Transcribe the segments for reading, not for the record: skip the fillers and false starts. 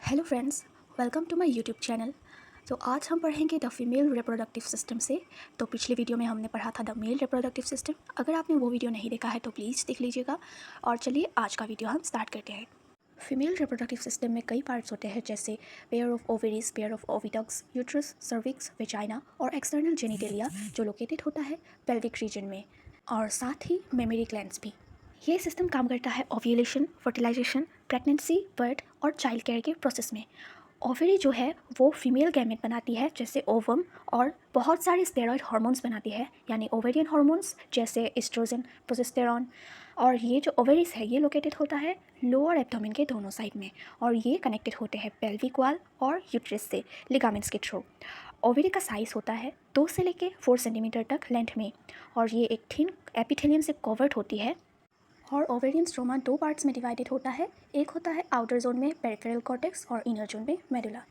Hello friends, welcome to my YouTube channel. तो आज हम पढ़ेंगे द फीमेल रिप्रोडक्टिव सिस्टम से। तो पिछले वीडियो में हमने पढ़ा था द मेल रिप्रोडक्टिव सिस्टम। अगर आपने वो वीडियो नहीं देखा है तो प्लीज़ देख लीजिएगा। और चलिए आज का वीडियो हम स्टार्ट करते हैं। फीमेल रिप्रोडक्टिव सिस्टम में कई पार्ट्स होते हैं, जैसे pair of ovaries, pair of oviducts, uterus, cervix, vagina और एक्सटर्नल जेनिटेलिया जो लोकेटेड होता है पेल्विक रीजन में, और साथ ही मेमोरी ग्लैंड्स भी। ये सिस्टम काम करता है ओव्यूलेशन, फर्टिलाइजेशन, प्रेगनेंसी, बर्थ और चाइल्ड केयर के प्रोसेस में। ओवरी जो है वो फीमेल गैमेट बनाती है जैसे ओवम, और बहुत सारे स्टेरॉयड हार्मोन्स बनाती है यानी ओवेरियन हार्मोन्स जैसे एस्ट्रोजन, प्रोजेस्टेरॉन। और ये जो ओवरीज है ये लोकेटेड होता है लोअर एब्डोमेन के दोनों साइड में, और ये कनेक्टेड होते हैं पेल्विक वॉल और यूट्रस से लिगामेंट्स के थ्रू। ओवरी का साइज़ होता है 2 से लेके 4 सेंटीमीटर तक लेंथ में, और ये एक थिन एपिथेलियम से कवर्ड होती है। और ओवेरियन स्ट्रोमा 2 पार्ट्स में डिवाइडेड होता है। एक होता है आउटर जोन में पेरिफेरल कॉर्टेक्स और इनर जोन में मेडुला।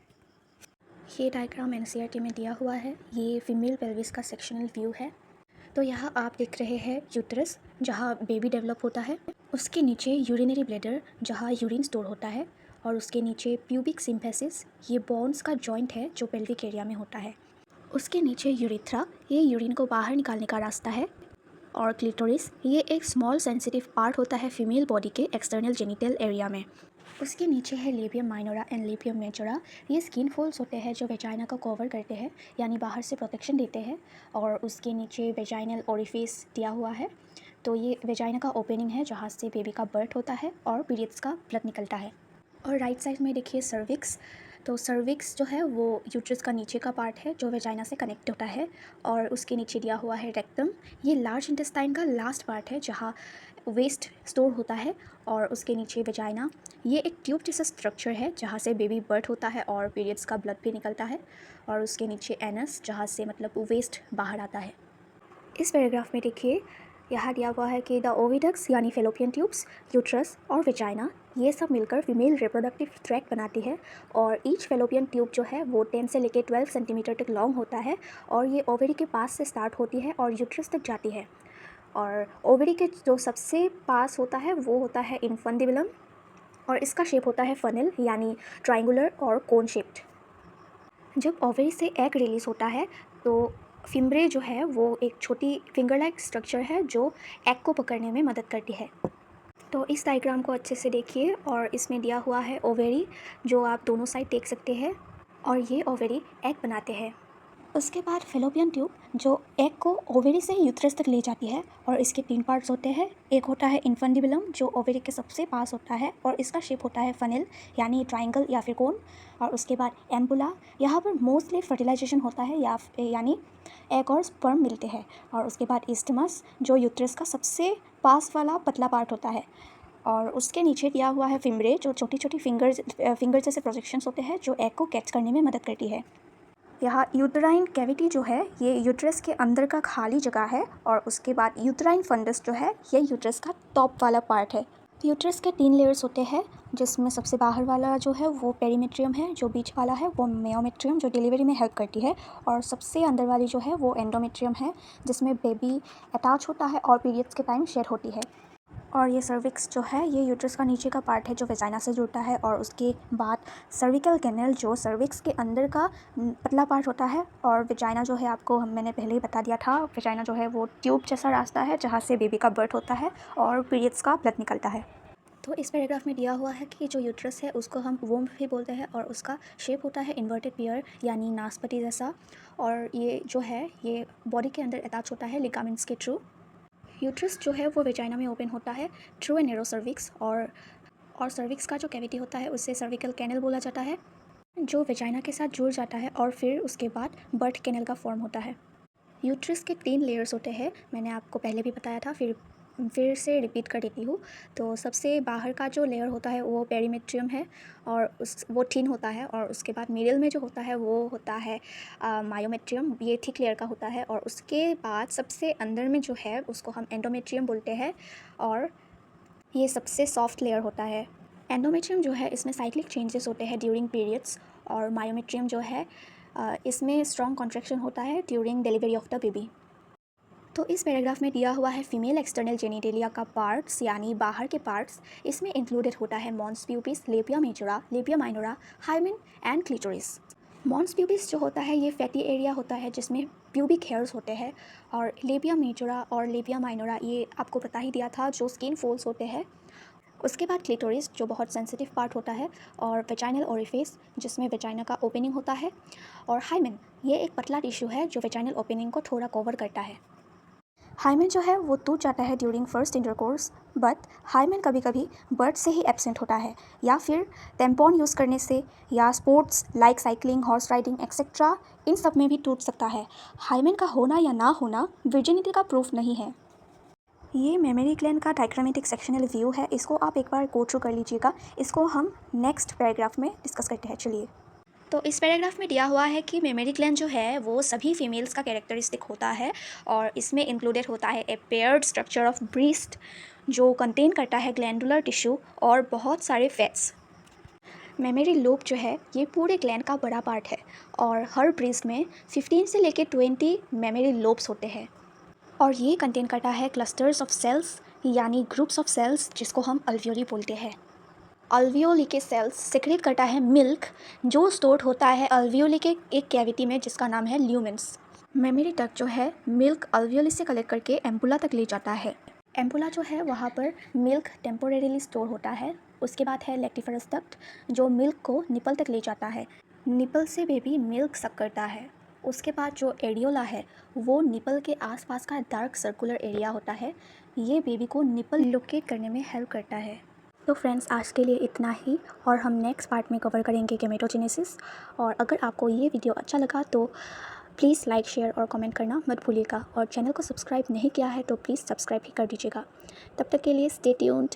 ये डायग्राम एनसीईआरटी में दिया हुआ है। ये फीमेल पेल्विस का सेक्शनल व्यू है। तो यहाँ आप देख रहे हैं यूट्रस जहाँ बेबी डेवलप होता है, उसके नीचे यूरिनरी ब्लैडर जहाँ यूरिन स्टोर होता है, और उसके नीचे प्यूबिक सिम्फेसिस, ये बोन्स का जॉइंट है जो पेल्विक एरिया में होता है। उसके नीचे यूरिथ्रा, ये यूरिन को बाहर निकालने का रास्ता है। और क्लिटोरिस, ये एक स्मॉल सेंसिटिव पार्ट होता है फीमेल बॉडी के एक्सटर्नल जेनिटल एरिया में। उसके नीचे है labium minora and labium majora, ये स्किन फोल्ड्स होते हैं जो वेजाइना को कवर करते हैं यानी बाहर से प्रोटेक्शन देते हैं। और उसके नीचे वेजाइनल ओरिफिस दिया हुआ है। तो ये वेजाइना का ओपनिंग है जहाँ से बेबी का बर्थ होता है और पीरियड्स का ब्लड निकलता है। और राइट साइड में देखिए सर्विक्स। तो सर्विक्स जो है वो यूट्रस का नीचे का पार्ट है जो वेजाइना से कनेक्ट होता है, और उसके नीचे दिया हुआ है रेक्टम। ये लार्ज इंटेस्टाइन का लास्ट पार्ट है जहाँ वेस्ट स्टोर होता है, और उसके नीचे वेजाइना। ये एक ट्यूब जैसा स्ट्रक्चर है जहाँ से बेबी बर्थ होता है और पीरियड्स का ब्लड भी निकलता है। और उसके नीचे एनस जहाँ से मतलब वेस्ट बाहर आता है। इस पैराग्राफ में देखिए यहाँ दिया हुआ है कि द ओविडक्ट्स यानी फेलोपियन ट्यूब्स, यूट्रस और वेजाइना, ये सब मिलकर फीमेल रिप्रोडक्टिव ट्रैक्ट बनाती है। और ईच फेलोपियन ट्यूब जो है वो 10 से लेकर 12 सेंटीमीटर तक लॉन्ग होता है, और ये ओवरी के पास से स्टार्ट होती है और यूट्रस तक जाती है। और ओवरी के जो सबसे पास होता है वो होता है इन्फंडिबुलम, और इसका शेप होता है फनल यानी ट्राइंगुलर और कोन शेप्ड। जब ओवरी से एग रिलीज़ होता है तो फिम्ब्रे जो है वो एक छोटी फिंगर लाइक स्ट्रक्चर है जो एग को पकड़ने में मदद करती है। तो इस डायग्राम को अच्छे से देखिए, और इसमें दिया हुआ है ओवेरी जो आप दोनों साइड देख सकते हैं, और ये ओवेरी एग बनाते हैं। उसके बाद फेलोपियन ट्यूब जो एग को ओवेरी से यूट्रस तक ले जाती है, और इसके 3 पार्ट्स होते हैं। एक होता है इन्फंडिबुलम जो ओवेरी के सबसे पास होता है, और इसका शेप होता है फनल यानी ट्राइंगल या फिर कोन। और उसके बाद एम्बुला, यहाँ पर मोस्टली फर्टिलाइजेशन होता है यानी एग और स्पर्म मिलते हैं। और उसके बाद इस्टमस जो यूट्रस का सबसे पास वाला पतला पार्ट होता है। और उसके नीचे दिया हुआ है फिम्ब्रे जो छोटी छोटी फिंगर जैसे प्रोजेक्शंस होते हैं जो एग को कैच करने में मदद करती है। यहाँ यूट्राइन कैविटी जो है ये यूट्रस के अंदर का खाली जगह है, और उसके बाद यूट्राइन फंडस जो है ये यूट्रस का टॉप वाला पार्ट है। यूट्रस के 3 लेयर्स होते हैं, जिसमें सबसे बाहर वाला जो है वो पेरीमेट्रियम है, जो बीच वाला है वो मेयोमेट्रियम जो डिलीवरी में हेल्प करती है, और सबसे अंदर वाली जो है वो एंडोमेट्रियम है जिसमें बेबी अटैच होता है और पीरियड्स के टाइम शेड होती है। और ये सर्विक्स जो है ये यूट्रस का नीचे का पार्ट है जो वेजाइना से जुड़ता है, और उसके बाद सर्विकल कैनल जो सर्विक्स के अंदर का पतला पार्ट होता है। और वेजाइना जो है आपको मैंने पहले ही बता दिया था, वेजाइना जो है वो ट्यूब जैसा रास्ता है जहाँ से बेबी का बर्थ होता है और पीरियड्स का ब्लड निकलता है। तो इस पैराग्राफ में दिया हुआ है कि जो यूट्रस है उसको हम वोम्ब भी बोलते हैं, और उसका शेप होता है इन्वर्टेड पेयर यानी नाशपाती जैसा। और ये जो है ये बॉडी के अंदर अटैच होता है लिगामेंट्स के थ्रू। यूट्रस जो है वो वेजाइना में ओपन होता है थ्रू ए नैरो सर्विक्स, और सर्विक्स का जो कैविटी होता है उसे सर्विकल कैनल बोला जाता है जो वेजाइना के साथ जुड़ जाता है, और फिर उसके बाद बर्थ कैनल का फॉर्म होता है। यूट्रस के 3 लेयर्स होते हैं, मैंने आपको पहले भी बताया था, फिर से रिपीट कर देती हूँ। तो सबसे बाहर का जो लेयर होता है वो पेरीमेट्रियम है, और वो थिन होता है। और उसके बाद मिडिल में जो होता है वो होता है मायोमेट्रियम, ये थिक लेयर का होता है। और उसके बाद सबसे अंदर में जो है उसको हम एंडोमेट्रियम बोलते हैं, और ये सबसे सॉफ्ट लेयर होता है। एंडोमेट्रियम जो है इसमें साइक्लिक चेंजेस होते हैं ड्यूरिंग पीरियड्स, और मायोमेट्रियम जो है इसमें स्ट्रॉन्ग कॉन्ट्रैक्शन होता है during delivery of the baby. तो इस पैराग्राफ में दिया हुआ है फीमेल एक्सटर्नल जेनिटेलिया का पार्ट्स यानी बाहर के पार्ट्स। इसमें इंक्लूडेड होता है mons pubis, labia majora, labia minora, hymen and clitoris. Mons pubis जो होता है ये फैटी एरिया होता है जिसमें प्यूबिक हेयर्स होते हैं, और लेबिया मेजोरा और लेबिया माइनोरा ये आपको बता ही दिया था जो स्किन फोल्स होते हैं। उसके बाद क्लिटोरिस जो बहुत सेंसिटिव पार्ट होता है, और वेजाइनल ओरिफिस जिसमें वेजाइना का ओपनिंग होता है, और हाइमेन ये एक पतला टिश्यू है जो वेजाइनल ओपनिंग को थोड़ा कवर करता है। हाइमेन जो है वो टूट जाता है during first intercourse, but hymen कभी कभी बर्थ से ही एब्सेंट होता है या फिर टेम्पॉन यूज़ करने से या sports like cycling, horse riding etcetera इन सब में भी टूट सकता है। हाइमेन का होना या ना होना वर्जिनिटी का प्रूफ नहीं है। ये मेमोरी ग्लैंड का डायग्रामेटिक सेक्शनल व्यू है, इसको आप एक बार गो थ्रू कर लीजिएगा। इसको हम नेक्स्ट पैराग्राफ में डिस्कस करते हैं। चलिए, तो इस पैराग्राफ में दिया हुआ है कि मेमोरी ग्लैंड जो है वो सभी फीमेल्स का कैरेक्टरिस्टिक होता है, और इसमें इंक्लूडेड होता है ए पेयर्ड स्ट्रक्चर ऑफ ब्रीस्ट जो कंटेन करता है ग्लैंडुलर टिश्यू और बहुत सारे फैट्स। मेमोरी लोब जो है ये पूरे ग्लैंड का बड़ा पार्ट है, और हर ब्रीस्ट में 15 से लेकर 20 मेमोरी लोब्स होते हैं, और ये कंटेन करता है क्लस्टर्स ऑफ सेल्स यानी ग्रुप्स ऑफ सेल्स जिसको हम अल्वियोली बोलते हैं। अल्वियोली के सेल्स सिक्रेट करता है मिल्क जो स्टोर्ड होता है अल्वियोली के एक कैविटी में जिसका नाम है ल्यूमेंस। मेमोरी डक्ट जो है मिल्क अल्वियोली से कलेक्ट करके एम्पुला तक ले जाता है। एम्पुला जो है वहाँ पर मिल्क टेम्पोरेरीली स्टोर होता है। उसके बाद है लेक्टिफरस डक्ट जो मिल्क को निपल तक ले जाता है। निपल से बेबी मिल्क सक करता है। उसके बाद जो एडियोला है वो निपल के आसपास का डार्क सर्कुलर एरिया होता है, ये बेबी को निपल लोकेट करने में हेल्प करता है। तो फ्रेंड्स आज के लिए इतना ही, और हम नेक्स्ट पार्ट में कवर करेंगे गेमेटोजेनेसिस। और अगर आपको ये वीडियो अच्छा लगा तो प्लीज़ लाइक, शेयर और कमेंट करना मत भूलिएगा, और चैनल को सब्सक्राइब नहीं किया है तो प्लीज़ सब्सक्राइब ही कर दीजिएगा। तब तक के लिए स्टे ट्यून्ड।